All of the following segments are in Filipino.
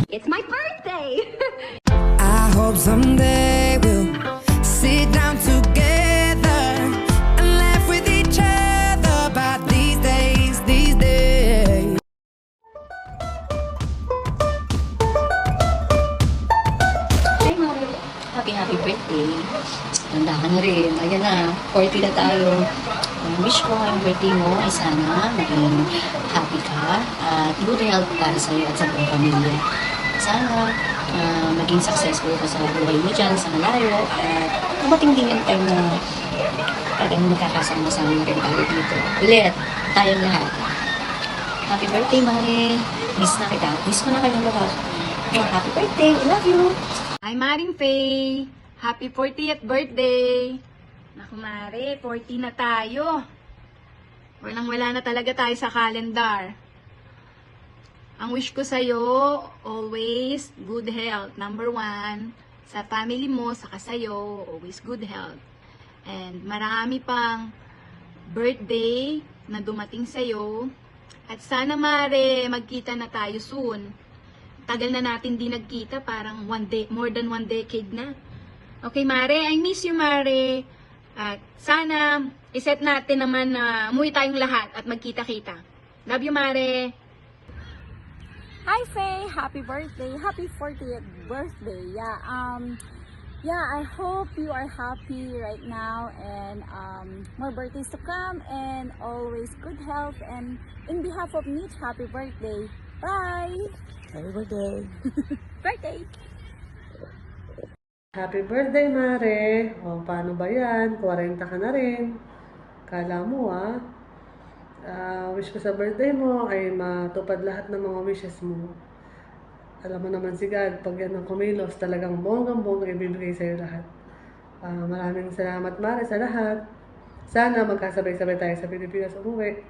It's my birthday! I hope someday we'll sit down together and laugh with each other about these days, these days. Hey, Mario. Happy birthday. Tanda ka na rin. Ayan na, 40 na tayo. Wish ko ngayong birthday mo ay sana maging happy ka at good health para sa iyo at sa buong pamilya. Sana maging successful ka sa buhay mo dyan, sa malayo, at dumating din yung time na talagang magkakasama-sama na rin tayo dito. Ulit, tayong lahat. Happy birthday, Mari. Miss na kita. Miss ko na kayong lahat. Happy birthday. I love you. Hi, Maring Faye! Happy 40th birthday! Naku, Mare, 40 na tayo. Walang-wala na talaga tayo sa calendar. Ang wish ko sa'yo, always good health. Number 1, sa family mo, saka sa'yo, always good health. And marami pang birthday na dumating sa'yo. At sana, Mare, magkita na tayo soon. Tagal na natin di nagkita, parang more than 1 decade na. Okay, Mare, I miss you, Mare. At sana, iset natin naman na umuwi tayong lahat at magkita-kita. Love you, Mare. Hi Faye, happy birthday, happy 40th birthday. Yeah, I hope you are happy right now and more birthdays to come and always good health. And in behalf of Mitch, happy birthday. Bye. Happy birthday. Birthday. Happy birthday, Mare. O, paano ba yan? 40 ka na rin. Kala mo, wish ko sa birthday mo ay matupad lahat ng mga wishes mo. Alam mo naman si God, pag yan ang kumilos, talagang bonggang-bonggang ibibigay sa'yo lahat. Maraming salamat, Mare, sa lahat. Sana magkasabay-sabay tayo sa Pilipinas umuwi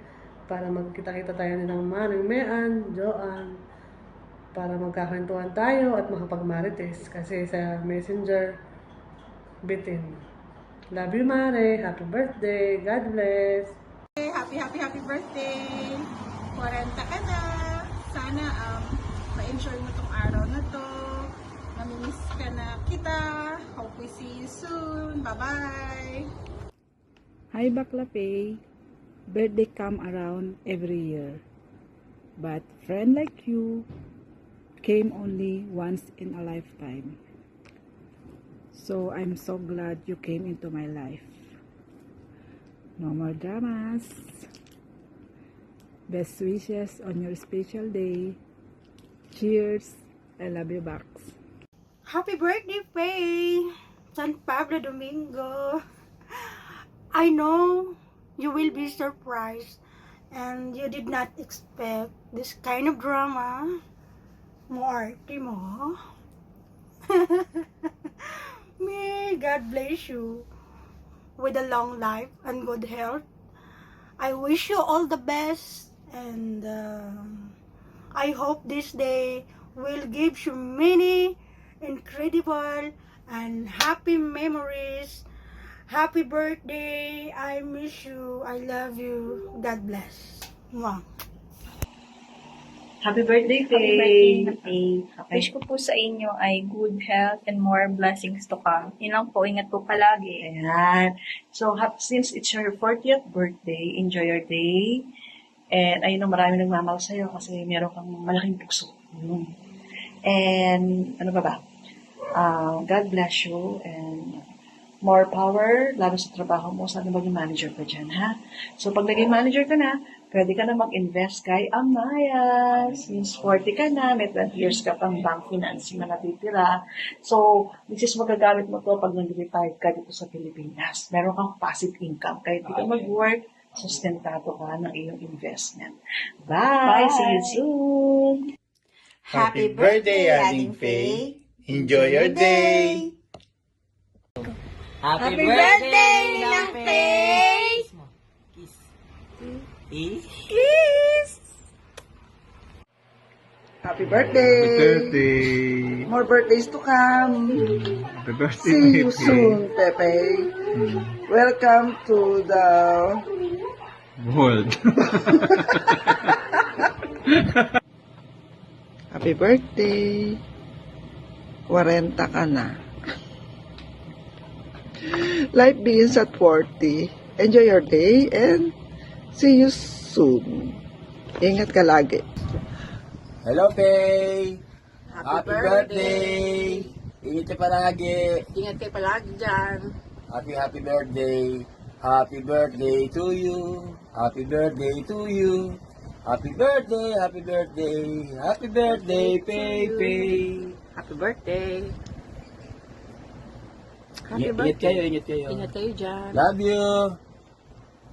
para magkita-kita tayo nilang Manong Mean, Joanne, para magkakwentuhan tayo at makapagmarites kasi sa Messenger, bitin. Love you, Mare. Happy birthday. God bless. Happy birthday! 40 ka na. Sana ma-enjoy mo tong araw na to. Mamimiss ka na kita. Hope we see you soon. Bye-bye! Hi, Bakla Faye. Birthday come around every year. But friend like you came only once in a lifetime. So I'm so glad you came into my life. No more dramas. Best wishes on your special day. Cheers. I love you, Bax. Happy birthday, Faye! San Pablo Domingo. I know you will be surprised and you did not expect this kind of drama. Arte mo. May God bless you with a long life and good health. I wish you all the best and I hope this day will give you many incredible and happy memories. Happy birthday. I miss you. I love you. God bless. Mwah. Happy birthday, Faye! Happy birthday, Faye. Wish ko po sa inyo ay good health and more blessings to come. Yun lang po, ingat po palagi. Ayan. So, since it's your 40th birthday, enjoy your day. And ayun, marami nagmamahal sa'yo kasi meron kang malaking puso. And ano ba? God bless you and more power, lalo sa trabaho mo. Sana maging manager ka dyan, ha? So, pag naging manager ka na, pwede ka na mag-invest kay Amaya. Since 40 ka na, may 20 years ka pang bank financing na natitira. So, this is magagamit mo to pag nag-retire ka dito sa Pilipinas. Meron kang passive income. Kahit di ka mag-work, sustentado ka ng iyong investment. Bye! See you soon! Happy birthday, Aling Faye! Enjoy your day! Happy birthday, Ninang Faye! Kiss! Happy birthday! Happy birthday! More birthdays to come! Happy birthday, See you Pepe. soon, Pepe! Welcome to the World. Happy birthday. 40 ka na. Life begins at 40. Enjoy your day and see you soon. Ingat ka lagi. Hello, Faye! Happy birthday! Ingat ka palagi! Ingat kayo palagi dyan. Happy birthday! Happy birthday to you! Happy birthday to you! Happy birthday! Happy birthday! Happy birthday, Faye! Faye! Happy birthday. Happy Ingat birthday. ingat kayo. Ingat kayo dyan. Love you!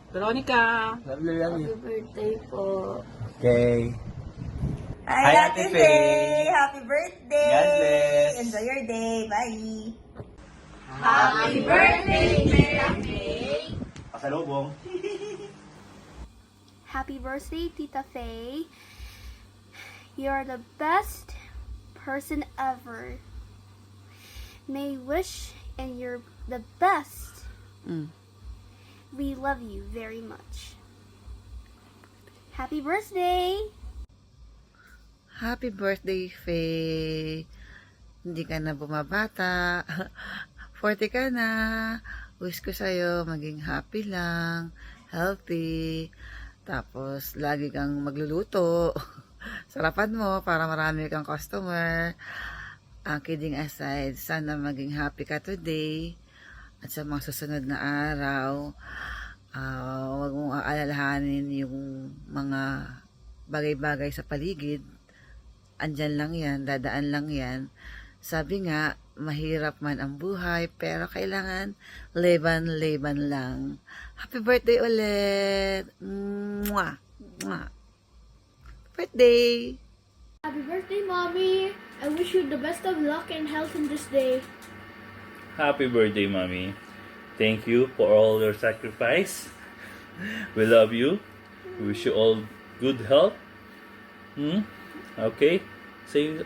Veronica. Love you, love you. Happy birthday po. Okay. Hi, Ate Faye! Happy birthday! God bless. Enjoy your day. Bye! Happy birthday, Faye! Pasalubong. Happy birthday, Tita Faye. You're the best person ever. May wish and you're the best. We love you very much. Happy birthday! Happy birthday, Faye. Hindi ka na bumabata. 40 ka na. Wish ko sa'yo maging happy lang, healthy. Tapos, lagi kang magluluto. Sarapan mo para marami kang customer. Kidding aside, sana maging happy ka today. At sa mga susunod na araw, huwag mong aalalahanin yung mga bagay-bagay sa paligid. Andyan lang yan, dadaan lang yan. Sabi nga, mahirap man ang buhay, pero kailangan leban-leban lang. Happy birthday ulit! Mwah! Mwah! Birthday! Happy birthday, Mommy! I wish you the best of luck and health in this day. Happy birthday, Mommy. Thank you for all your sacrifice. We love you. We wish you all good health. Okay? Say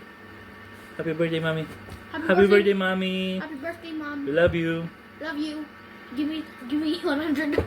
happy birthday, Mommy. Happy birthday, Mommy. Happy birthday, Mom. We love you. Love you. Give me 100.